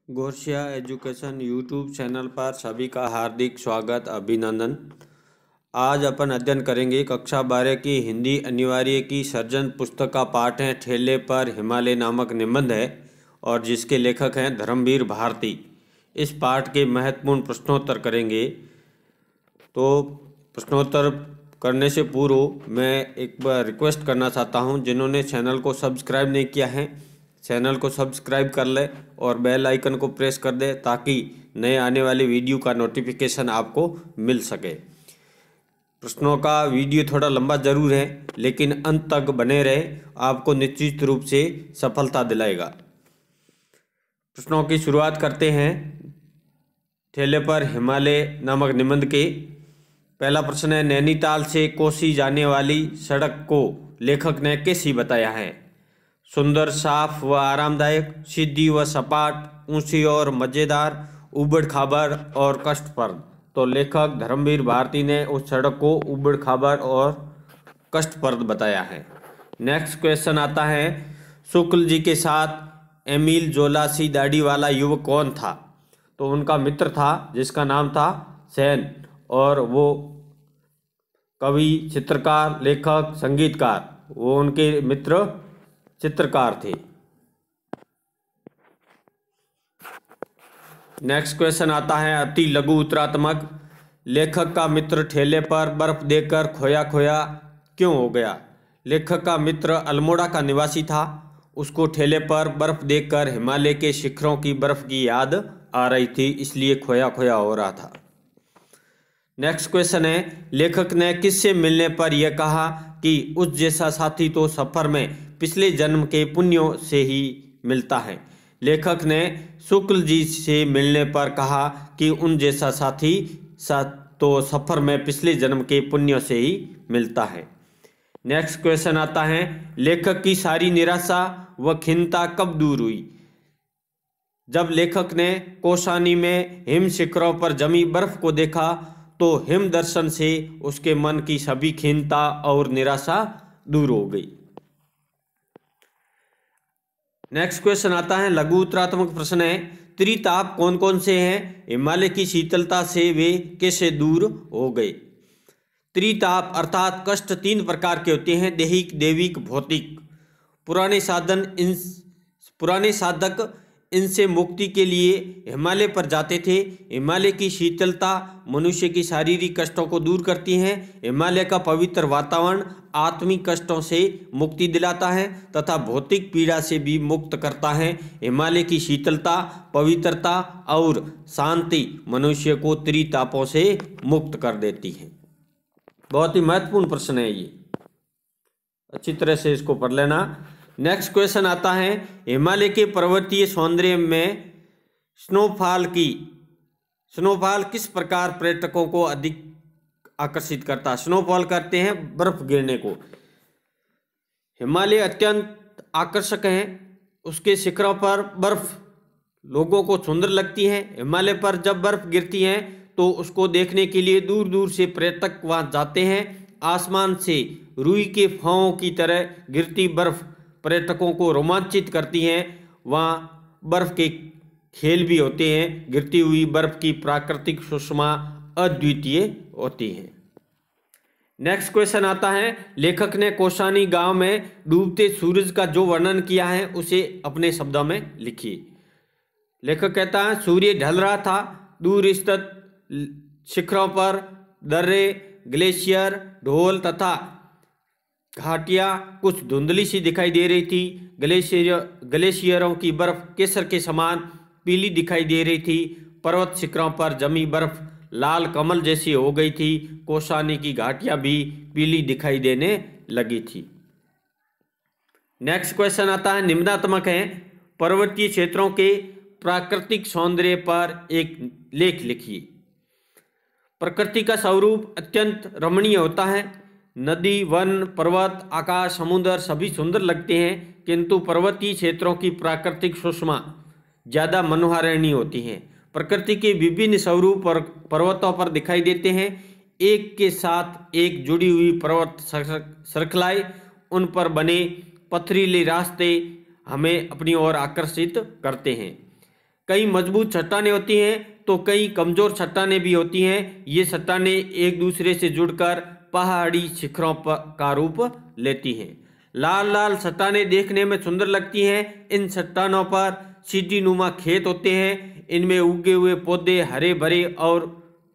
Gorsia education YouTube channel पर सभी का हार्दिक स्वागत अभिनंदन। आज अपन अध्ययन करेंगे कक्षा 12 की हिंदी अनिवार्य की सर्जन पुस्तक का पाठ है ठेले पर हिमालय नामक निबंध है और जिसके लेखक हैं धर्मवीर भारती। इस पाठ के महत्वपूर्ण प्रश्नोत्तर करेंगे। तो प्रश्नोत्तर करने से पूर्व मैं एक बार रिक्वेस्ट करना चाहता हूं, जिन्होंने चैनल को सब्सक्राइब नहीं किया है चैनल को सब्सक्राइब कर ले और बेल आइकन को प्रेस कर दे ताकि नए आने वाली वीडियो का नोटिफिकेशन आपको मिल सके। प्रश्नों का वीडियो थोड़ा लंबा जरूर है लेकिन अंत तक बने रहे, आपको निश्चित रूप से सफलता दिलाएगा। प्रश्नों की शुरुआत करते हैं ठेले पर हिमालय नामक निबंध के। पहला प्रश्न है, नैनीताल से कोसी जाने वाली सड़क को लेखक ने कैसी बताया है? सुंदर, साफ व आरामदायक, सीधी व सपाट, ऊंची और मज़ेदार, उबड़ खाबड़ और कष्टप्रद। तो लेखक धर्मवीर भारती ने उस सड़क को उबड़ खाबड़ और कष्टप्रद बताया है। नेक्स्ट क्वेश्चन आता है, शुक्ल जी के साथ एमिल जोला सी दाढ़ी वाला युवक कौन था? तो उनका मित्र था जिसका नाम था सेन और वो कवि, चित्रकार, लेखक, संगीतकार, वो उनके मित्र चित्रकार थे। नेक्स्ट क्वेश्चन आता है, अति लघु उत्तरात्मक, लेखक का मित्र ठेले पर बर्फ देखकर खोया खोया क्यों हो गया? लेखक का मित्र अल्मोड़ा का निवासी था। उसको ठेले पर बर्फ देखकर हिमालय के शिखरों की बर्फ की याद आ रही थी, इसलिए खोया खोया हो रहा था। नेक्स्ट क्वेश्चन है, लेखक ने किससे मिलने पर यह कहा कि उस जैसा साथी तो सफर में पिछले जन्म के पुण्यों से ही मिलता है? लेखक ने शुक्ल जी से मिलने पर कहा कि उन जैसा साथी तो सफर में पिछले जन्म के पुण्यों से ही मिलता है। नेक्स्ट क्वेश्चन आता है, लेखक की सारी निराशा व खिन्नता कब दूर हुई? जब लेखक ने कौसानी में हिम शिखरों पर जमी बर्फ को देखा तो हिम दर्शन से उसके मन की सभी खिन्नता और निराशा दूर हो गई। नेक्स्ट क्वेश्चन आता है, लघु उत्तरात्मक प्रश्न है, त्रिताप कौन कौन से हैं? हिमालय की शीतलता से वे कैसे दूर हो गए? त्रिताप अर्थात कष्ट तीन प्रकार के होते हैं, दैहिक, दैविक, भौतिक। पुराने साधक इनसे मुक्ति के लिए हिमालय पर जाते थे। हिमालय की शीतलता मनुष्य की शारीरिक कष्टों को दूर करती है। हिमालय का पवित्र वातावरण आत्मिक कष्टों से मुक्ति दिलाता है तथा भौतिक पीड़ा से भी मुक्त करता है। हिमालय की शीतलता, पवित्रता और शांति मनुष्य को त्रितापों से मुक्त कर देती है। बहुत ही महत्वपूर्ण प्रश्न है ये, अच्छी तरह से इसको पढ़ लेना। नेक्स्ट क्वेश्चन आता है, हिमालय के पर्वतीय सौंदर्य में स्नोफॉल किस प्रकार पर्यटकों को अधिक आकर्षित करता है? स्नोफॉल करते हैं बर्फ गिरने को। हिमालय अत्यंत आकर्षक है, उसके शिखरों पर बर्फ लोगों को सुंदर लगती है। हिमालय पर जब बर्फ गिरती है तो उसको देखने के लिए दूर दूर से पर्यटक वहां जाते हैं। आसमान से रुई के फाहों की तरह गिरती बर्फ पर्यटकों को रोमांचित करती हैं। वहाँ बर्फ के खेल भी होते हैं। गिरती हुई बर्फ की प्राकृतिक सुषमा अद्वितीय होती है। नेक्स्ट क्वेश्चन आता है, लेखक ने कौसानी गांव में डूबते सूरज का जो वर्णन किया है उसे अपने शब्दों में लिखिए। लेखक कहता है, सूर्य ढल रहा था, दूर स्थित शिखरों पर दर्रे, ग्लेशियर, ढोल तथा घाटियां कुछ धुंधली सी दिखाई दे रही थी। ग्लेशियरों की बर्फ केसर के समान पीली दिखाई दे रही थी। पर्वत शिखरों पर जमी बर्फ लाल कमल जैसी हो गई थी। कौसानी की घाटियां भी पीली दिखाई देने लगी थी। नेक्स्ट क्वेश्चन आता है, निम्नात्मक है, पर्वतीय क्षेत्रों के प्राकृतिक सौंदर्य पर एक लेख लिखिए। प्रकृति का स्वरूप अत्यंत रमणीय होता है। नदी, वन, पर्वत, आकाश, समुद्र सभी सुंदर लगते हैं, किंतु पर्वतीय क्षेत्रों की प्राकृतिक सुषमा ज़्यादा मनोहारिणी होती हैं। प्रकृति के विभिन्न स्वरूप पर्वतों पर दिखाई देते हैं। एक के साथ एक जुड़ी हुई पर्वत श्रृंखलाएं, उन पर बने पथरीले रास्ते हमें अपनी ओर आकर्षित करते हैं। कई मजबूत चट्टानें होती हैं तो कई कमजोर चट्टानें भी होती हैं। ये चट्टानें एक दूसरे से जुड़कर पहाड़ी शिखरों का रूप लेती हैं। लाल लाल चट्टानें देखने में सुंदर लगती हैं। इन चट्टानों पर सीढ़ी नुमा खेत होते हैं। इनमें उगे हुए पौधे हरे भरे और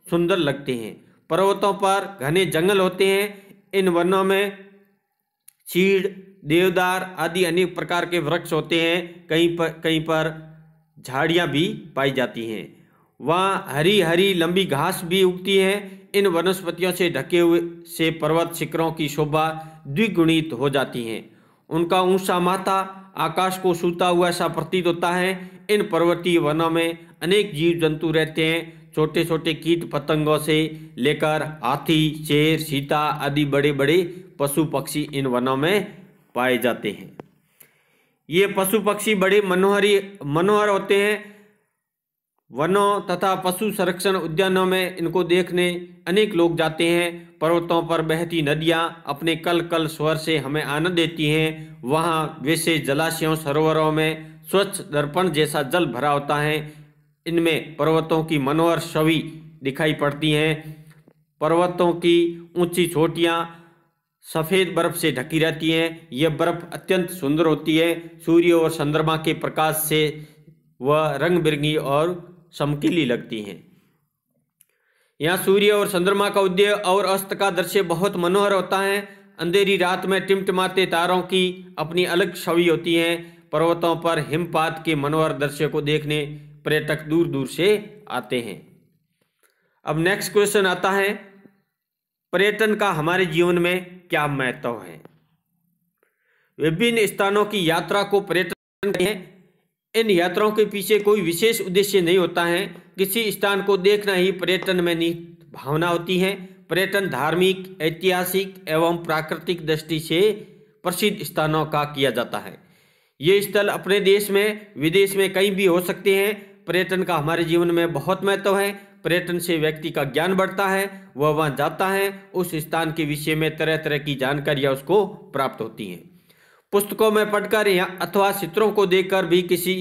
सुंदर लगते हैं। पर्वतों पर घने जंगल होते हैं। इन वनों में चीड़, देवदार आदि अनेक प्रकार के वृक्ष होते हैं। कहीं पर झाड़ियाँ भी पाई जाती हैं। वहाँ हरी हरी लंबी घास भी उगती है। इन वनस्पतियों से ढके हुए से पर्वत शिखरों की शोभा द्विगुणित हो जाती है। उनका ऊंचा माथा आकाश को छूता हुआ सा प्रतीत होता है। इन पर्वतीय वनों में अनेक जीव जंतु रहते हैं। छोटे छोटे कीट पतंगों से लेकर हाथी, शेर, चीता आदि बड़े बड़े पशु पक्षी इन वनों में पाए जाते हैं। ये पशु पक्षी बड़े मनोहर होते हैं। वनों तथा पशु संरक्षण उद्यानों में इनको देखने अनेक लोग जाते हैं। पर्वतों पर बहती नदियाँ अपने कल कल स्वर से हमें आनंद देती हैं। वहाँ वैसे जलाशयों, सरोवरों में स्वच्छ दर्पण जैसा जल भरा होता है। इनमें पर्वतों की मनोहर छवि दिखाई पड़ती हैं। पर्वतों की ऊंची चोटियाँ सफ़ेद बर्फ से ढकी रहती हैं। यह बर्फ अत्यंत सुंदर होती है। सूर्य और चंद्रमा के प्रकाश से वह रंग बिरंगी और चमकीली लगती हैं। यहाँ सूर्य और चंद्रमा का उदय और अस्त का दृश्य बहुत मनोहर होता है। अंधेरी रात में टिमटिमाते तारों की अपनी अलग छवि होती है। पर्वतों पर हिमपात के मनोहर दृश्य को देखने पर्यटक दूर दूर से आते हैं। अब नेक्स्ट क्वेश्चन आता है, पर्यटन का हमारे जीवन में क्या महत्व है? विभिन्न स्थानों की यात्रा को पर्यटन कहते हैं। इन यात्राओं के पीछे कोई विशेष उद्देश्य नहीं होता है। किसी स्थान को देखना ही पर्यटन में निहित भावना होती है। पर्यटन धार्मिक, ऐतिहासिक एवं प्राकृतिक दृष्टि से प्रसिद्ध स्थानों का किया जाता है। ये स्थल अपने देश में, विदेश में कहीं भी हो सकते हैं। पर्यटन का हमारे जीवन में बहुत महत्व है। पर्यटन से व्यक्ति का ज्ञान बढ़ता है। वह वहाँ जाता है, उस स्थान के विषय में तरह तरह की जानकारियाँ उसको प्राप्त होती हैं। पुस्तकों में पढ़कर या अथवा चित्रों को देखकर भी किसी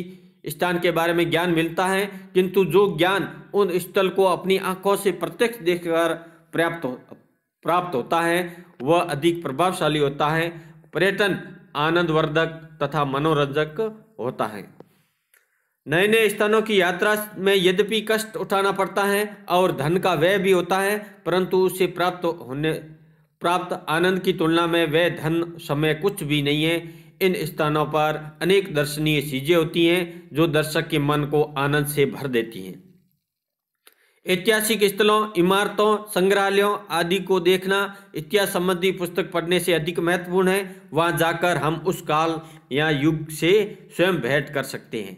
स्थान के बारे में ज्ञान मिलता है, किंतु जो ज्ञान उन स्थल को अपनी आंखों से प्रत्यक्ष देखकर प्राप्त होता है वह अधिक प्रभावशाली होता है। पर्यटन आनंदवर्धक तथा मनोरंजक होता है। नए नए स्थानों की यात्रा में यद्यपि कष्ट उठाना पड़ता है और धन का व्यय भी होता है, परंतु उससे प्राप्त आनंद की तुलना में वह धन, समय कुछ भी नहीं है। इन स्थानों पर अनेक दर्शनीय चीजें होती हैं जो दर्शक के मन को आनंद से भर देती हैं। ऐतिहासिक स्थलों, इमारतों, संग्रहालयों आदि को देखना इतिहास संबंधी पुस्तक पढ़ने से अधिक महत्वपूर्ण है। वहां जाकर हम उस काल या युग से स्वयं भेंट कर सकते हैं।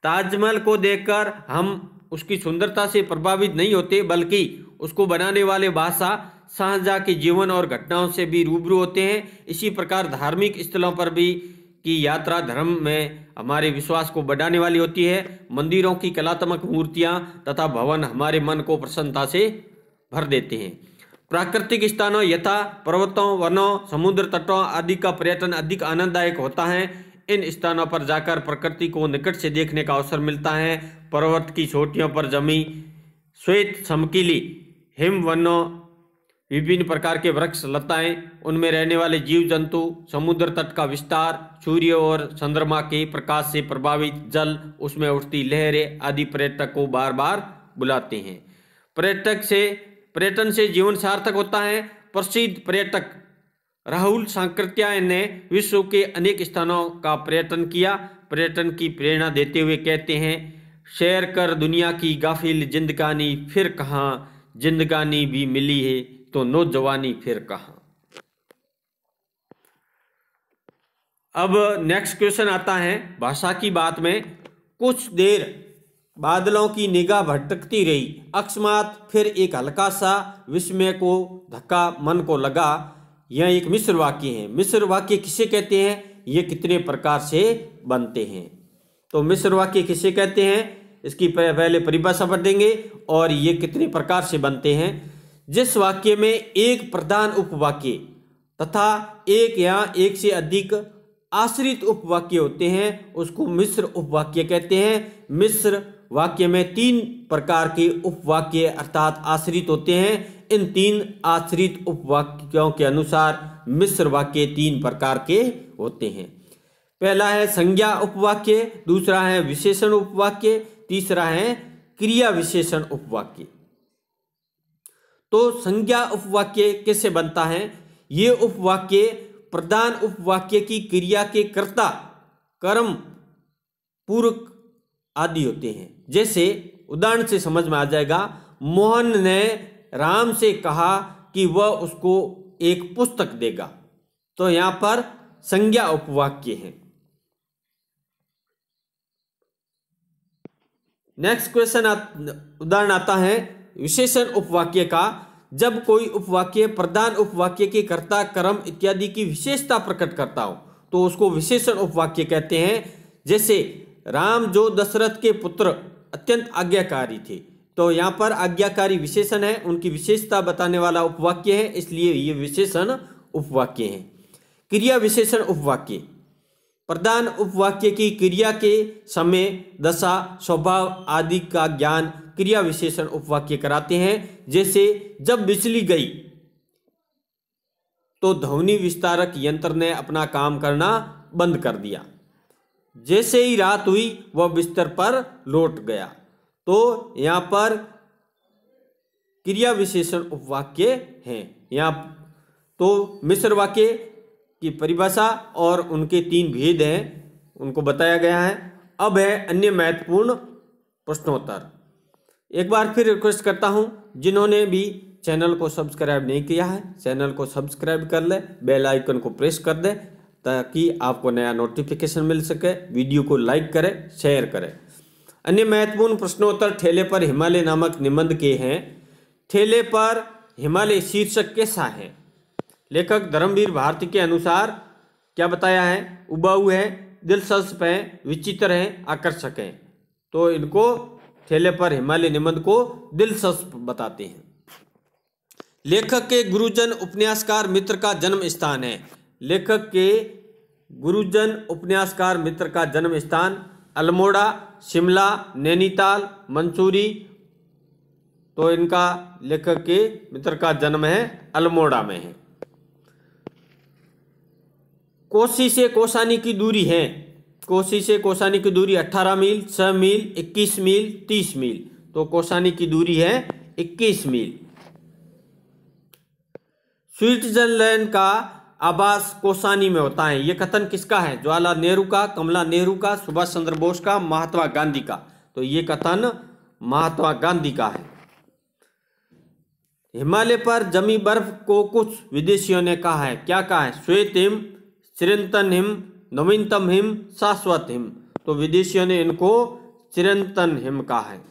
ताजमहल को देखकर हम उसकी सुंदरता से प्रभावित नहीं होते, बल्कि उसको बनाने वाले बादशाह शाहजहां के जीवन और घटनाओं से भी रूबरू होते हैं। इसी प्रकार धार्मिक स्थलों पर भी की यात्रा धर्म में हमारे विश्वास को बढ़ाने वाली होती है। मंदिरों की कलात्मक मूर्तियां तथा भवन हमारे मन को प्रसन्नता से भर देते हैं। प्राकृतिक स्थानों यथा पर्वतों, वनों, समुद्र तटों आदि का पर्यटन अधिक आनंददायक होता है। इन स्थानों पर जाकर प्रकृति को निकट से देखने का अवसर मिलता है। पर्वत की चोटियों पर जमी श्वेत चमकीली हिमवनों, विभिन्न प्रकार के वृक्ष लताएं, उनमें रहने वाले जीव जंतु, समुद्र तट का विस्तार, सूर्य और चंद्रमा के प्रकाश से प्रभावित जल, उसमें उठती लहरें आदि पर्यटक को बार बार बुलाते हैं। पर्यटन से जीवन सार्थक होता है। प्रसिद्ध पर्यटक राहुल सांकृत्या ने विश्व के अनेक स्थानों का पर्यटन किया। पर्यटन की प्रेरणा देते हुए कहते हैं, शेयर कर दुनिया की गाफिल जिंदगानी, फिर कहाँ जिंदगानी भी मिली है तो नौजवानी फिर कहाँ। अब नेक्स्ट क्वेश्चन आता है, भाषा की बात में कुछ देर बादलों की निगाह भटकती रही, अकस्मात फिर एक हल्का सा विस्मय को धक्का मन को लगा। यह एक मिश्र वाक्य है। मिश्र वाक्य किसे कहते हैं? ये कितने प्रकार से बनते हैं? तो मिश्र वाक्य किसे कहते हैं, इसकी पहले परिभाषा पढ़ देंगे और ये कितने प्रकार से बनते हैं। जिस वाक्य में एक प्रधान उपवाक्य तथा एक या एक से अधिक आश्रित उपवाक्य होते हैं उसको मिश्र उपवाक्य कहते हैं। मिश्र वाक्य में 3 प्रकार के उपवाक्य अर्थात आश्रित होते हैं। इन 3 आश्रित उपवाक्यों के अनुसार मिश्र वाक्य 3 प्रकार के होते हैं। पहला है संज्ञा उपवाक्य, दूसरा है विशेषण उपवाक्य, तीसरा है क्रिया विशेषण उपवाक्य। तो संज्ञा उपवाक्य कैसे बनता है? ये उपवाक्य प्रधान उपवाक्य की क्रिया के कर्ता, कर्म, पूरक आदि होते हैं। जैसे उदाहरण से समझ में आ जाएगा, मोहन ने राम से कहा कि वह उसको एक पुस्तक देगा, तो यहां पर संज्ञा उपवाक्य है। नेक्स्ट क्वेश्चन उदाहरण आता है विशेषण उपवाक्य का। जब कोई उपवाक्य प्रधान उपवाक्य के कर्ता, कर्म इत्यादि की विशेषता प्रकट करता हो तो उसको विशेषण उपवाक्य कहते हैं। जैसे राम जो दशरथ के पुत्र अत्यंत आज्ञाकारी थे, तो यहाँ पर आज्ञाकारी विशेषण है, उनकी विशेषता बताने वाला उपवाक्य है, इसलिए ये विशेषण उपवाक्य है। क्रिया विशेषण उपवाक्य प्रधान उपवाक्य की क्रिया के समय, दशा, स्वभाव आदि का ज्ञान क्रिया विशेषण उपवाक्य कराते हैं। जैसे जब बिजली गई तो ध्वनि विस्तारक यंत्र ने अपना काम करना बंद कर दिया। जैसे ही रात हुई वह बिस्तर पर लौट गया। तो यहां पर क्रिया विशेषण उपवाक्य हैं। यहाँ तो मिश्र वाक्य की परिभाषा और उनके 3 भेद हैं, उनको बताया गया है। अब है अन्य महत्वपूर्ण प्रश्नोत्तर। एक बार फिर रिक्वेस्ट करता हूं, जिन्होंने भी चैनल को सब्सक्राइब नहीं किया है, चैनल को सब्सक्राइब कर ले, बेल आइकन को प्रेस कर दे ताकि आपको नया नोटिफिकेशन मिल सके। वीडियो को लाइक करें, शेयर करें। अन्य महत्वपूर्ण प्रश्नोत्तर ठेले पर हिमालय नामक निबंध के हैं। ठेले पर हिमालय शीर्षक कैसा है? लेखक धर्मवीर भारती के अनुसार क्या बताया है? उबाऊ है, दिलचस्प है, विचित्र है, आकर्षक है। तो इनको ठेले पर हिमालय निबंध को दिलचस्प बताते हैं। लेखक के गुरुजन उपन्यासकार मित्र का जन्म स्थान है। लेखक के गुरुजन उपन्यासकार मित्र का जन्म स्थान अल्मोड़ा, शिमला, नैनीताल, मंसूरी। तो इनका लेखक के मित्र का जन्म है अल्मोड़ा में है। कोसी से कौसानी की दूरी है। कोसी से कौसानी की दूरी 18 मील, 6 मील, 21 मील, 30 मील। तो कौसानी की दूरी है 21 मील। स्विट्जरलैंड का आवास कौसानी में होता है। यह कथन किसका है? जवाहरलाल नेहरू का, कमला नेहरू का, सुभाष चंद्र बोस का, महात्मा गांधी का। तो ये कथन महात्मा गांधी का है। हिमालय पर जमी बर्फ को कुछ विदेशियों ने कहा है। क्या कहा है? श्वेत हिम, चिरंतन हिम, नवीनतम हिम, शाश्वत हिम। तो विदेशियों ने इनको चिरंतन हिम कहा है।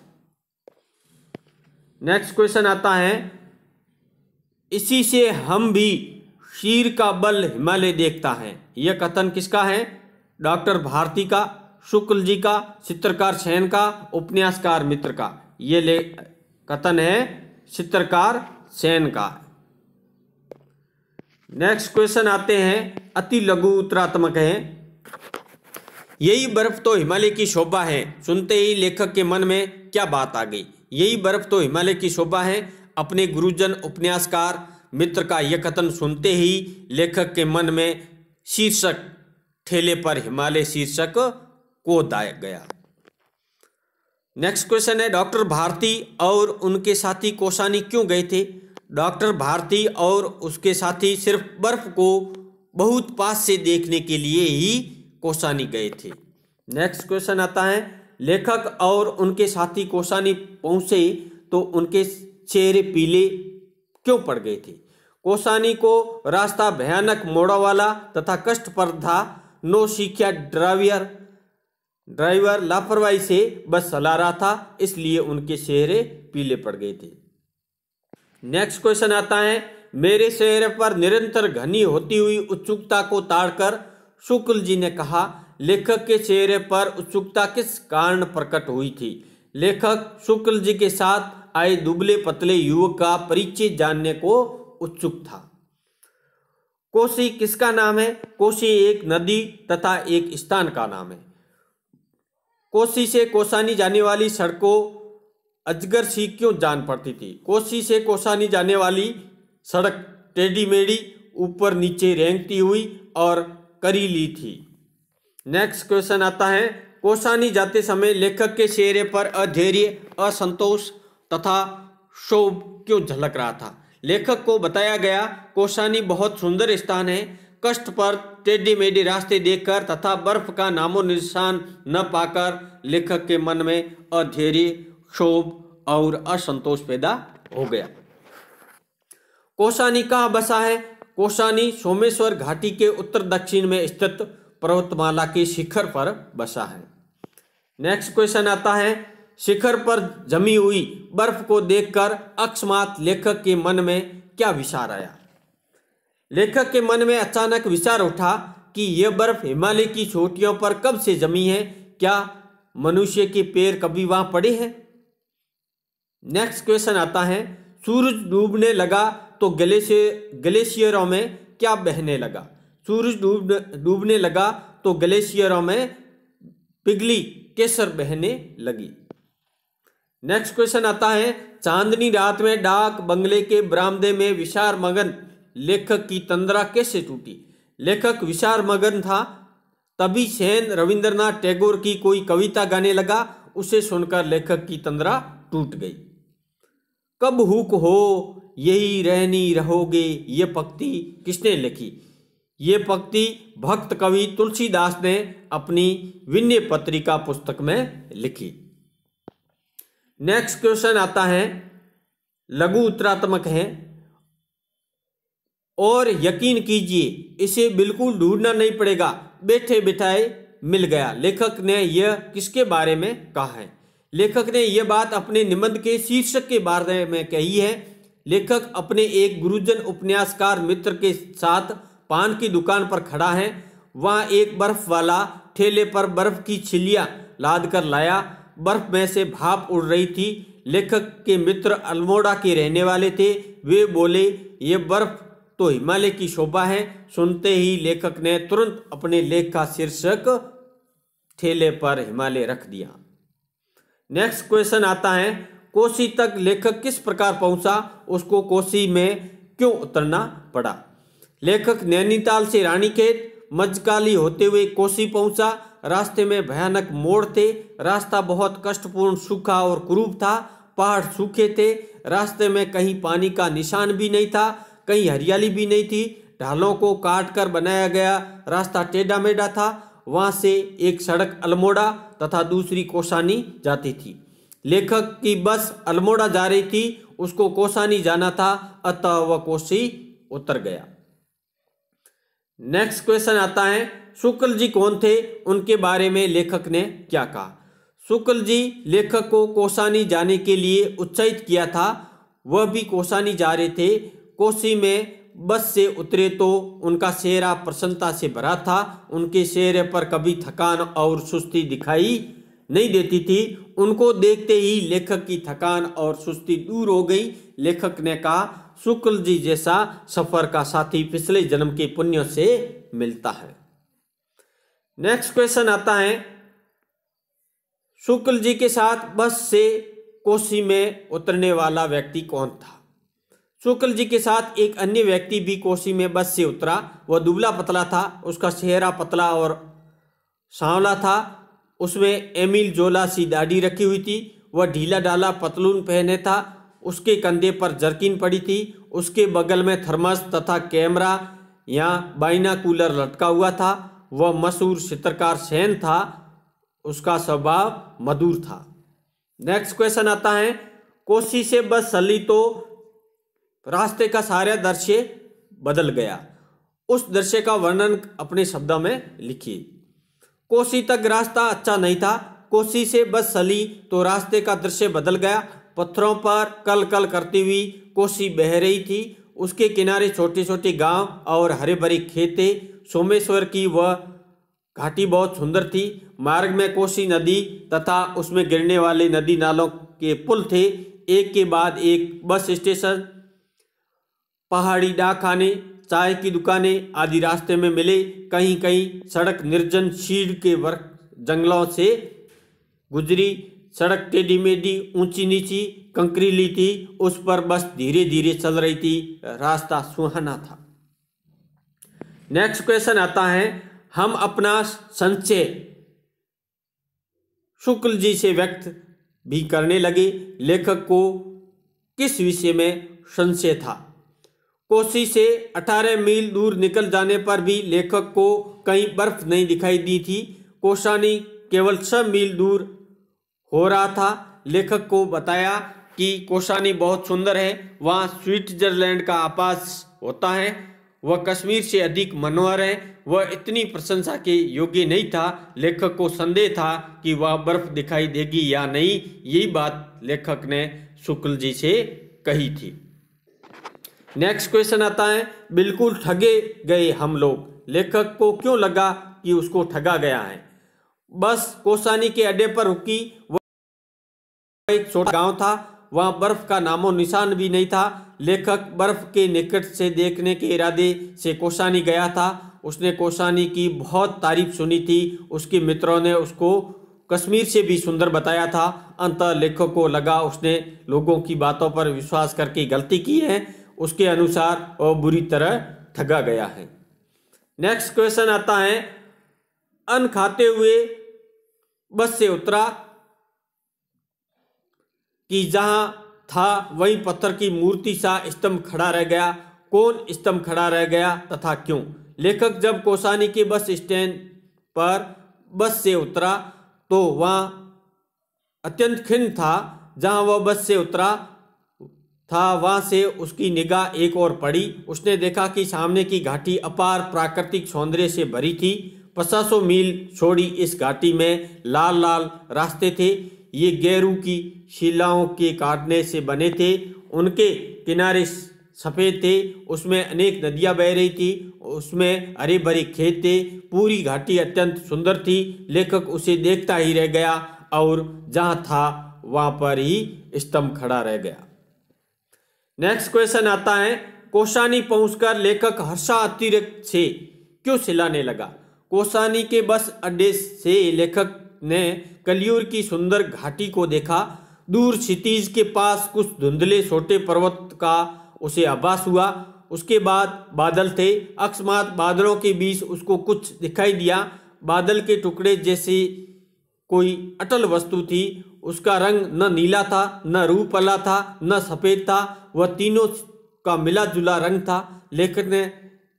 नेक्स्ट क्वेश्चन आता है, इसी से हम भी शीर का बल हिमालय देखता है। यह कथन किसका है? डॉक्टर भारती का, शुक्ल जी का, चित्रकार सेन का, उपन्यासकार मित्र का। यह कथन है चित्रकार सेन का। नेक्स्ट क्वेश्चन आते हैं, अति लघु उत्तरात्मक है। यही बर्फ तो हिमालय की शोभा है। सुनते ही लेखक के मन में क्या बात आ गई? यही बर्फ तो हिमालय की शोभा है। अपने गुरुजन उपन्यासकार मित्र का यह कथन सुनते ही लेखक के मन में शीर्षक ठेले पर हिमालय शीर्षक को दाया गया। नेक्स्ट क्वेश्चन है, डॉक्टर भारती और उनके साथी कौसानी क्यों गए थे? डॉक्टर भारती और उसके साथी सिर्फ बर्फ को बहुत पास से देखने के लिए ही कौसानी गए थे। नेक्स्ट क्वेश्चन आता है, लेखक और उनके साथी कौसानी पहुंचे तो उनके चेहरे पीले क्यों पड़ गए थे? कौसानी को रास्ता भयानक मोड़ा वाला तथा कष्टप्रद था। नौसिखिया ड्राइवर लापरवाही से बस चला रहा था, इसलिए उनके चेहरे पीले पड़ गए थे। नेक्स्ट क्वेश्चन आता है, मेरे चेहरे पर निरंतर घनी होती हुई उत्सुकता को ताड़कर शुक्ल जी ने कहा, लेखक के चेहरे पर उत्सुकता किस कारण प्रकट हुई थी? लेखक शुक्ल जी के साथ आए दुबले पतले युवक का परिचय जानने को उत्सुक था। कोसी किसका नाम है? कोसी एक नदी तथा एक स्थान का नाम है। कोसी से कोसानी जाने वाली सड़कों अजगर सी क्यों जान पड़ती थी? कोसी से कोसानी जाने वाली सड़क टेढ़ी मेढ़ी, ऊपर नीचे रेंगती हुई और करीली थी। नेक्स्ट क्वेश्चन आता है, कोसानी जाते समय लेखक के चेहरे पर अधैर्य, असंतोष तथा क्षोभ क्यों झलक रहा था? लेखक को बताया गया कोसानी बहुत सुंदर स्थान है। कष्ट पर टेढ़े मेढ़े रास्ते देखकर तथा बर्फ का नामो निशान न पाकर लेखक के मन में अधैर्य, क्षोभ और असंतोष पैदा हो गया। कोसानी कहाँ बसा है? कोसानी सोमेश्वर घाटी के उत्तर दक्षिण में स्थित पर्वतमाला के शिखर पर बसा है। नेक्स्ट क्वेश्चन आता है, शिखर पर जमी हुई बर्फ को देखकर अकस्मात लेखक के मन में क्या विचार आया? लेखक के मन में अचानक विचार उठा कि यह बर्फ हिमालय की चोटियों पर कब से जमी है? क्या मनुष्य के पैर कभी वहां पड़े हैं? नेक्स्ट क्वेश्चन आता है, सूरज डूबने लगा तो ग्लेशियरों में क्या बहने लगा? सूरज डूबने लगा तो ग्लेशियरों में पिघली केसर बहने लगी। नेक्स्ट क्वेश्चन आता है, चांदनी रात में डाक बंगले के बरामदे में विचार मगन लेखक की तंद्रा कैसे टूटी? लेखक विचार मगन था, तभी सेन रविंद्रनाथ टैगोर की कोई कविता गाने लगा। उसे सुनकर लेखक की तंद्रा टूट गई। कब हुक हो यही रहनी रहोगे, ये पंक्ति किसने लिखी? ये पंक्ति भक्त कवि तुलसीदास ने अपनी विनय पत्रिका पुस्तक में लिखी। नेक्स्ट क्वेश्चन आता है, लघु उत्तरात्मक है और यकीन कीजिए इसे बिल्कुल ढूंढना नहीं पड़ेगा, बैठे बिठाए मिल गया। लेखक ने यह किसके बारे में कहा है? लेखक ने यह बात अपने निबंध के शीर्षक के बारे में कही है। लेखक अपने एक गुरुजन उपन्यासकार मित्र के साथ पान की दुकान पर खड़ा है। वहां एक बर्फ वाला ठेले पर बर्फ की छिलियां लाद कर लाया। बर्फ में से भाप उड़ रही थी। लेखक के मित्र अल्मोड़ा के रहने वाले थे। वे बोले, ये बर्फ तो हिमालय की शोभा है। सुनते ही लेखक ने तुरंत अपने लेख का शीर्षक ठेले पर हिमालय रख दिया। नेक्स्ट क्वेश्चन आता है, कोसी तक लेखक किस प्रकार पहुंचा? उसको कोसी में क्यों उतरना पड़ा? लेखक नैनीताल से रानीखेत मजकाली होते हुए कोसी पहुंचा। रास्ते में भयानक मोड़ थे। रास्ता बहुत कष्टपूर्ण, सूखा और कुरूप था। पहाड़ सूखे थे। रास्ते में कहीं पानी का निशान भी नहीं था, कहीं हरियाली भी नहीं थी। ढालों को काट कर बनाया गया रास्ता टेढ़ा मेढ़ा था। वहां से एक सड़क अल्मोड़ा तथा दूसरी कोसानी जाती थी। लेखक की बस अल्मोड़ा जा रही थी, उसको कोसानी जाना था, अतः वह कोसी उतर गया। नेक्स्ट क्वेश्चन आता है, शुक्ल जी कौन थे? उनके बारे में लेखक ने क्या कहा? शुक्ल जी लेखक को कोसानी जाने के लिए उत्साहित किया था। वह भी कोसानी जा रहे थे। कोसी में बस से उतरे तो उनका चेहरा प्रसन्नता से भरा था। उनके चेहरे पर कभी थकान और सुस्ती दिखाई नहीं देती थी। उनको देखते ही लेखक की थकान और सुस्ती दूर हो गई। लेखक ने कहा, शुक्ल जी जैसा सफर का साथी पिछले जन्म के पुण्य से मिलता है। नेक्स्ट क्वेश्चन आता है, शुक्ल जी के साथ बस से कोसी में उतरने वाला व्यक्ति कौन था? शुक्ल जी के साथ एक अन्य व्यक्ति भी कोसी में बस से उतरा। वह दुबला पतला था। उसका चेहरा पतला और सांवला था। उसमें एमिल जोला सी दाढ़ी रखी हुई थी। वह ढीला ढाला पतलून पहने था। उसके कंधे पर जर्किन पड़ी थी। उसके बगल में थर्मस तथा कैमरा या बाइनाकुलर लटका हुआ था। वह मशहूर चित्रकार सेन था। उसका स्वभाव मधुर था। नेक्स्ट क्वेश्चन आता है, कोसी से बस चली तो रास्ते का सारा दृश्य बदल गया। उस दृश्य का वर्णन अपने शब्दों में लिखिए। कोसी तक रास्ता अच्छा नहीं था। कोसी से बस चली तो रास्ते का दृश्य बदल गया। पत्थरों पर कल कल करती हुई कोसी बह रही थी। उसके किनारे छोटे छोटे गांव और हरे भरे खेते। सोमेश्वर की वह घाटी बहुत सुंदर थी। मार्ग में कोसी नदी तथा उसमें गिरने वाले नदी नालों के पुल थे। एक के बाद एक बस स्टेशन, पहाड़ी डाकखाने, चाय की दुकानें आदि रास्ते में मिले। कहीं कहीं सड़क निर्जन शीड़ के वर्ग जंगलों से गुजरी। सड़क टेढ़ी मेढ़ी ऊंची नीची कंकरीली थी। उस पर बस धीरे धीरे चल रही थी। रास्ता सुहाना था। नेक्स्ट क्वेश्चन आता है, हम अपना संशय शुक्ल जी से व्यक्त भी करने लगे। लेखक को किस विषय में संशय था? कोसी से 18 मील दूर निकल जाने पर भी लेखक को कहीं बर्फ नहीं दिखाई दी थी। कोसानी केवल 6 मील दूर हो रहा था। लेखक को बताया कि कोसानी बहुत सुंदर है, वहाँ स्विट्जरलैंड का आभास होता है, वह कश्मीर से अधिक मनोहर है। वह इतनी प्रशंसा के योग्य नहीं था। लेखक को संदेह था कि वह बर्फ दिखाई देगी या नहीं। यही बात लेखक ने शुक्ल जी से कही थी। नेक्स्ट क्वेश्चन आता है, बिल्कुल ठगे गए हम लोग। लेखक को क्यों लगा कि उसको ठगा गया है? बस कोसानी के अड्डे पर रुकी। वह एक छोटा गांव था, वहां बर्फ का नामो निशान भी नहीं था। लेखक बर्फ के निकट से देखने के इरादे से कोसानी गया था। उसने कोसानी की बहुत तारीफ सुनी थी। उसके मित्रों ने उसको कश्मीर से भी सुंदर बताया था। अंततः लेखक को लगा उसने लोगों की बातों पर विश्वास करके गलती की है। उसके अनुसार वह बुरी तरह ठगा गया है। नेक्स्ट क्वेश्चन आता है, अन्न खाते हुए बस से उतरा कि जहां था वहीं पत्थर की मूर्ति सा स्तंभ खड़ा रह गया। कौन स्तंभ खड़ा रह गया तथा क्यों? लेखक जब कोसानी के बस स्टैंड पर बस से उतरा तो वहां अत्यंत खिन्न था। जहां वह बस से उतरा था वहां से उसकी निगाह एक ओर पड़ी। उसने देखा कि सामने की घाटी अपार प्राकृतिक सौंदर्य से भरी थी। 500 मील छोड़ी इस घाटी में लाल लाल रास्ते थे। ये गेरू की शिलाओं के काटने से बने थे। उनके किनारे सफ़ेद थे। उसमें अनेक नदियां बह रही थी। उसमें हरे भरे खेत थे। पूरी घाटी अत्यंत सुंदर थी। लेखक उसे देखता ही रह गया और जहां था वहां पर ही स्तंभ खड़ा रह गया। नेक्स्ट क्वेश्चन आता है, कोसानी पहुंचकर लेखक हर्षातिरेक से क्यों चिल्लाने लगा? कोसानी के बस अड्डे से लेखक ने कलियूर की सुंदर घाटी को देखा। दूर क्षितिज के पास कुछ धुंधले छोटे पर्वत का उसे आभास हुआ। उसके बाद बादल थे। अकस्मात बादलों के बीच उसको कुछ दिखाई दिया। बादल के टुकड़े जैसे कोई अटल वस्तु थी। उसका रंग न नीला था, न रूपला था, न सफ़ेद था। वह तीनों का मिला जुला रंग था। लेखक ने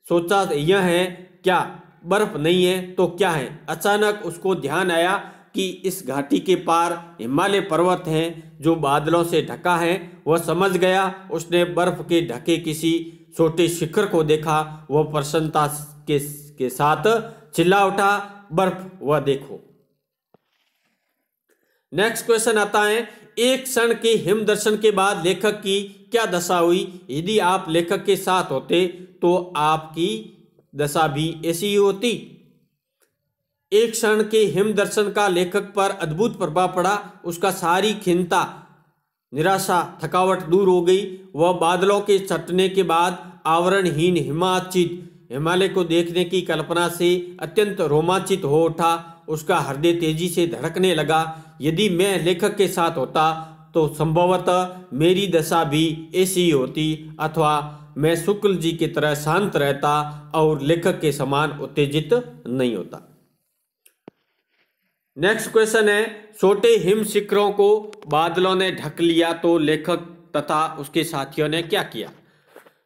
सोचा यह है क्या? बर्फ नहीं है तो क्या है? अचानक उसको ध्यान आया कि इस घाटी के पार हिमालय पर्वत हैं जो बादलों से ढका है। वह समझ गया। उसने बर्फ के ढके किसी छोटे शिखर को देखा। वह प्रसन्नता के साथ चिल्ला उठा, बर्फ वह देखो। नेक्स्ट क्वेश्चन आता है, एक क्षण के हिम दर्शन के बाद लेखक की क्या दशा हुई? यदि आप लेखक के साथ होते तो आपकी दशा भी ऐसी ही होती। एक क्षण के हिम दर्शन का लेखक पर अद्भुत प्रभाव पड़ा। उसका सारी खिन्नता, निराशा, थकावट दूर हो गई। वह बादलों के छटने के बाद आवरणहीन हिमाच्छिद हिमालय को देखने की कल्पना से अत्यंत रोमांचित हो उठा। उसका हृदय तेजी से धड़कने लगा। यदि मैं लेखक के साथ होता तो संभवतः मेरी दशा भी ऐसी ही होती, अथवा मैं शुक्ल जी की तरह शांत रहता और लेखक के समान उत्तेजित नहीं होता। नेक्स्ट क्वेश्चन है, छोटे हिम शिखरों को बादलों ने ढक लिया तो लेखक तथा उसके साथियों ने क्या किया?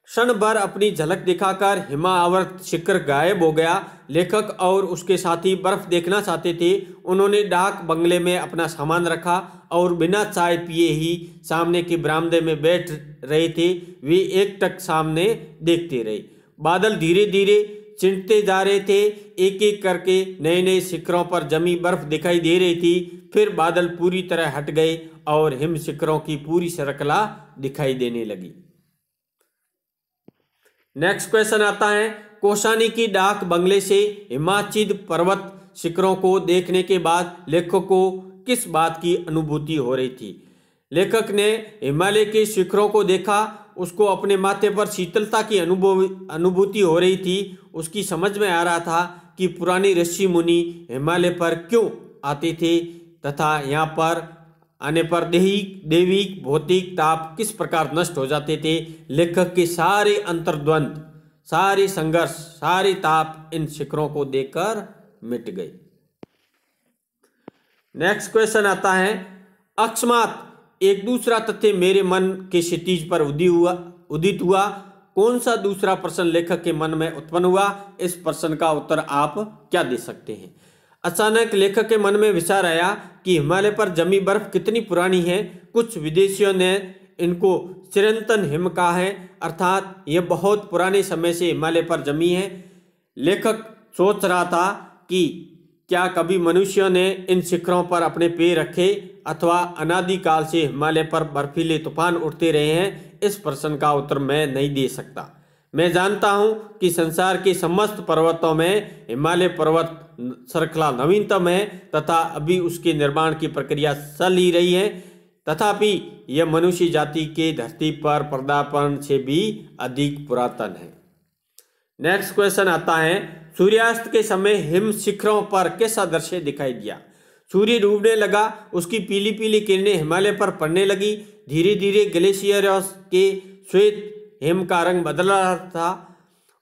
क्षण भर अपनी झलक दिखाकर हिमावृत शिखर गायब हो गया। लेखक और उसके साथी बर्फ देखना चाहते थे। उन्होंने डाक बंगले में अपना सामान रखा और बिना चाय पिए ही सामने के बरामदे में बैठ रहे थे। वे एकटक सामने देखते रहे। बादल धीरे धीरे चिंटते जा रहे थे। एक एक करके नए नए शिखरों पर जमी बर्फ दिखाई दे रही थी। फिर बादल पूरी तरह हट गए और हिम शिखरों की पूरी श्रृंखला दिखाई देने लगी। नेक्स्ट क्वेश्चन आता है, कोसानी की डाक बंगले से हिमाच्छिद पर्वत शिखरों को देखने के बाद लेखक को किस बात की अनुभूति हो रही थी? लेखक ने हिमालय के शिखरों को देखा। उसको अपने माथे पर शीतलता की अनुभूति हो रही थी। उसकी समझ में आ रहा था कि पुरानी ऋषि मुनि हिमालय पर क्यों आते थे तथा यहाँ पर आने पर दैविक भौतिक ताप किस प्रकार नष्ट हो जाते थे। लेखक के सारे अंतर्द्वंद, सारे संघर्ष, सारे ताप इन शिखरों को देखकर मिट गए। नेक्स्ट क्वेश्चन आता है, अकस्मात एक दूसरा तथ्य मेरे मन के क्षितिज पर उदित हुआ। कौन सा दूसरा प्रश्न लेखक के मन में उत्पन्न हुआ? इस प्रश्न का उत्तर आप क्या दे सकते हैं? अचानक लेखक के मन में विचार आया कि हिमालय पर जमी बर्फ कितनी पुरानी है। कुछ विदेशियों ने इनको चिरंतन हिम कहा है, अर्थात यह बहुत पुराने समय से हिमालय पर जमी है। लेखक सोच रहा था कि क्या कभी मनुष्यों ने इन शिखरों पर अपने पैर रखे अथवा अनादिकाल से हिमालय पर बर्फीले तूफान उठते रहे हैं? इस प्रश्न का उत्तर मैं नहीं दे सकता। मैं जानता हूं कि संसार के समस्त पर्वतों में हिमालय पर्वत श्रृंखला नवीनतम है तथा अभी उसके निर्माण की प्रक्रिया चल ही रही है, तथापि यह मनुष्य जाति के धरती पर पदार्पण से भी अधिक पुरातन है। नेक्स्ट क्वेश्चन आता है, सूर्यास्त के समय हिम शिखरों पर कैसा दृश्य दिखाई दिया? सूर्य डूबने लगा, उसकी पीली पीली किरणें हिमालय पर पड़ने लगी। धीरे धीरे ग्लेशियरों के श्वेत हिम का रंग बदल रहा था।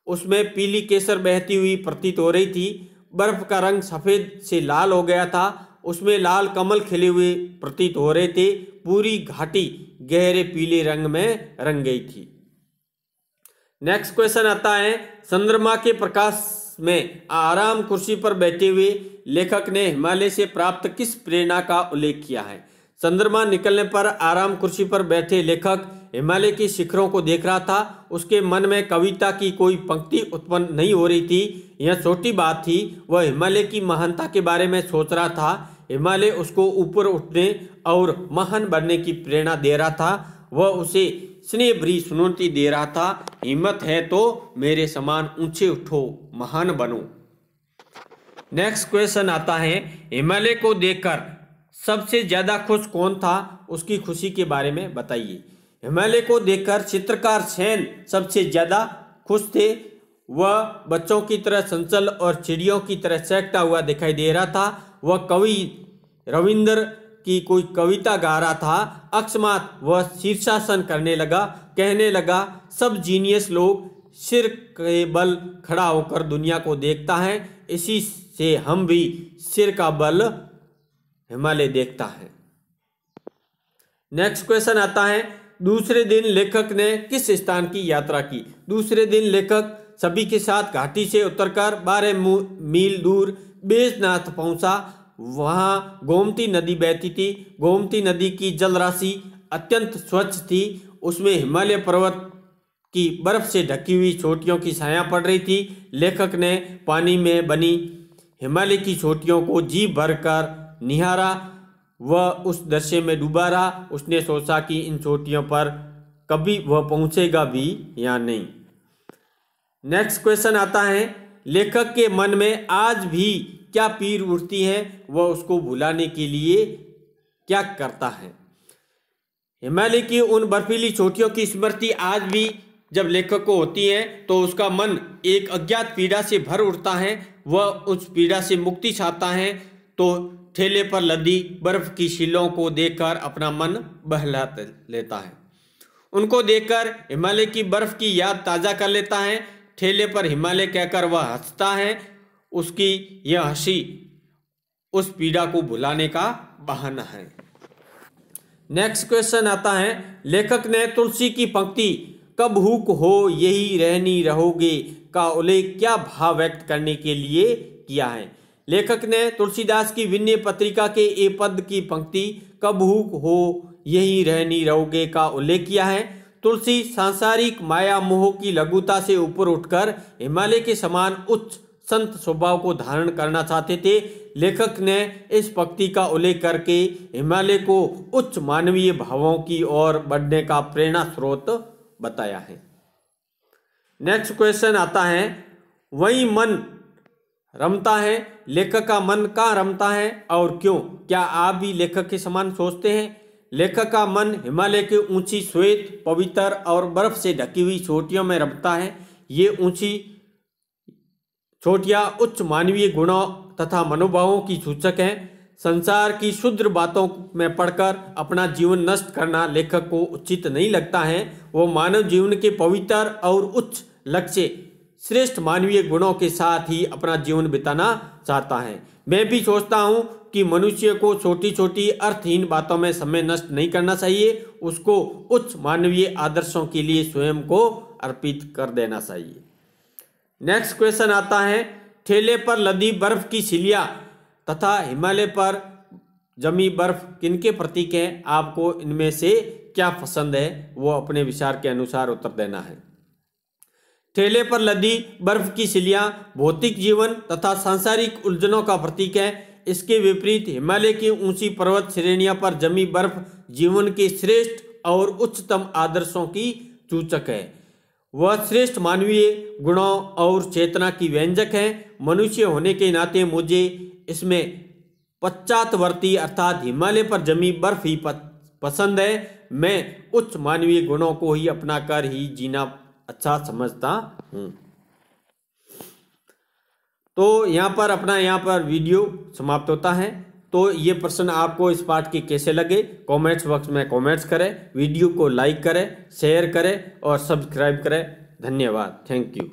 उसमें पीली केसर बहती हुई प्रतीत हो रही थी। बर्फ का रंग सफेद से लाल हो गया था। उसमें लाल कमल खिले हुए प्रतीत हो रहे थे। पूरी घाटी गहरे पीले रंग में रंग गई थी। नेक्स्ट क्वेश्चन आता है, चंद्रमा के प्रकाश में आराम कुर्सी पर बैठे हुए लेखक ने हिमालय से प्राप्त किस प्रेरणा का उल्लेख किया है? चंद्रमा निकलने पर आराम कुर्सी पर बैठे लेखक हिमालय की शिखरों को देख रहा था। उसके मन में कविता की कोई पंक्ति उत्पन्न नहीं हो रही थी। यह छोटी बात थी। वह हिमालय की महानता के बारे में सोच रहा था। हिमालय उसको ऊपर उठने और महान बनने की प्रेरणा दे रहा था। वह उसे स्नेह भरी सुनौती दे रहा था, हिम्मत है तो मेरे समान ऊंचे उठो, महान बनो। नेक्स्ट क्वेश्चन आता है, हिमालय को देखकर सबसे ज्यादा खुश कौन था? उसकी खुशी के बारे में बताइए। हिमालय को देखकर चित्रकार सेन सबसे ज्यादा खुश थे। वह बच्चों की तरह चंचल और चिड़ियों की तरह चहकता हुआ दिखाई दे रहा था। वह कवि रविंद्र की कोई कविता गा रहा था। अकस्मात वह शीर्षासन करने लगा, कहने लगा, सब जीनियस लोग सिर के बल खड़ा होकर दुनिया को देखता है, इसी से हम भी सिर का बल हिमालय देखता है। नेक्स्ट क्वेश्चन आता है, दूसरे दिन लेखक ने किस स्थान की यात्रा की? दूसरे दिन लेखक सभी के साथ घाटी से उतरकर 12 मील दूर बैजनाथ पहुंचा। वहां गोमती नदी बहती थी। गोमती नदी की जल राशि अत्यंत स्वच्छ थी। उसमें हिमालय पर्वत की बर्फ से ढकी हुई चोटियों की छाया पड़ रही थी। लेखक ने पानी में बनी हिमालय की चोटियों को जी भरकर निहारा। वह उस दृश्य में डूबा रहा। उसने सोचा कि इन चोटियों पर कभी वह पहुंचेगा भी या नहीं। नेक्स्ट क्वेश्चन आता है, लेखक के मन में आज भी क्या पीर उठती है? वह उसको भुलाने के लिए क्या करता है? हिमालय की उन बर्फीली चोटियों की स्मृति आज भी जब लेखक को होती है तो उसका मन एक अज्ञात पीड़ा से भर उठता है। वह उस पीड़ा से मुक्ति चाहता है तो ठेले पर लदी बर्फ की शीलों को देखकर अपना मन बहला लेता है। उनको देखकर हिमालय की बर्फ की याद ताजा कर लेता है। ठेले पर हिमालय कहकर वह हंसता है। उसकी यह हंसी उस पीड़ा को भुलाने का बहाना है। नेक्स्ट क्वेश्चन आता है, लेखक ने तुलसी की पंक्ति कब हुक हो यही रहनी रहोगे का उल्लेख क्या भाव व्यक्त करने के लिए किया है? लेखक ने तुलसीदास की विनय पत्रिका के ए पद की पंक्ति कब हुक हो यही रहनी रहोगे का उल्लेख किया है। तुलसी सांसारिक माया मोह की लघुता से ऊपर उठकर हिमालय के समान उच्च संत स्वभाव को धारण करना चाहते थे। लेखक ने इस पंक्ति का उल्लेख करके हिमालय को उच्च मानवीय भावों की ओर बढ़ने का प्रेरणा स्रोत बताया है। नेक्स्ट क्वेश्चन आता है, वही मन रमता है। लेखक का मन कहाँ रमता है और क्यों? क्या आप भी लेखक के समान सोचते हैं? लेखक का मन हिमालय की ऊंची श्वेत पवित्र और बर्फ से ढकी हुई चोटियों में रमता है। ये ऊंची चोटियां उच्च मानवीय गुणों तथा मनोभावों की सूचक हैं। संसार की क्षुद्र बातों में पढ़कर अपना जीवन नष्ट करना लेखक को उचित नहीं लगता है। वो मानव जीवन के पवित्र और उच्च लक्ष्य श्रेष्ठ मानवीय गुणों के साथ ही अपना जीवन बिताना चाहता है। मैं भी सोचता हूँ कि मनुष्य को छोटी छोटी अर्थहीन बातों में समय नष्ट नहीं करना चाहिए, उसको उच्च मानवीय आदर्शों के लिए स्वयं को अर्पित कर देना चाहिए। नेक्स्ट क्वेश्चन आता है, ठेले पर लदी बर्फ की सिलियां तथा हिमालय पर जमी बर्फ किनके प्रतीक हैं? आपको इनमें से क्या पसंद है वो अपने विचार के अनुसार उत्तर देना है। ठेले पर लदी बर्फ की सिलियां भौतिक जीवन तथा सांसारिक उलझनों का प्रतीक है। इसके विपरीत हिमालय की ऊंची पर्वत श्रेणियों पर जमी बर्फ जीवन के श्रेष्ठ और उच्चतम आदर्शों की सूचक है। वह श्रेष्ठ मानवीय गुणों और चेतना की व्यंजक है। मनुष्य होने के नाते मुझे इसमें पश्चातवर्ती अर्थात हिमालय पर जमी बर्फ ही पसंद है। मैं उच्च मानवीय गुणों को ही अपनाकर ही जीना अच्छा समझता हूँ। तो यहाँ पर वीडियो समाप्त होता है। तो ये प्रश्न आपको इस पाठ के कैसे लगे कमेंट्स बॉक्स में कमेंट्स करें, वीडियो को लाइक करें, शेयर करें और सब्सक्राइब करें। धन्यवाद, थैंक यू।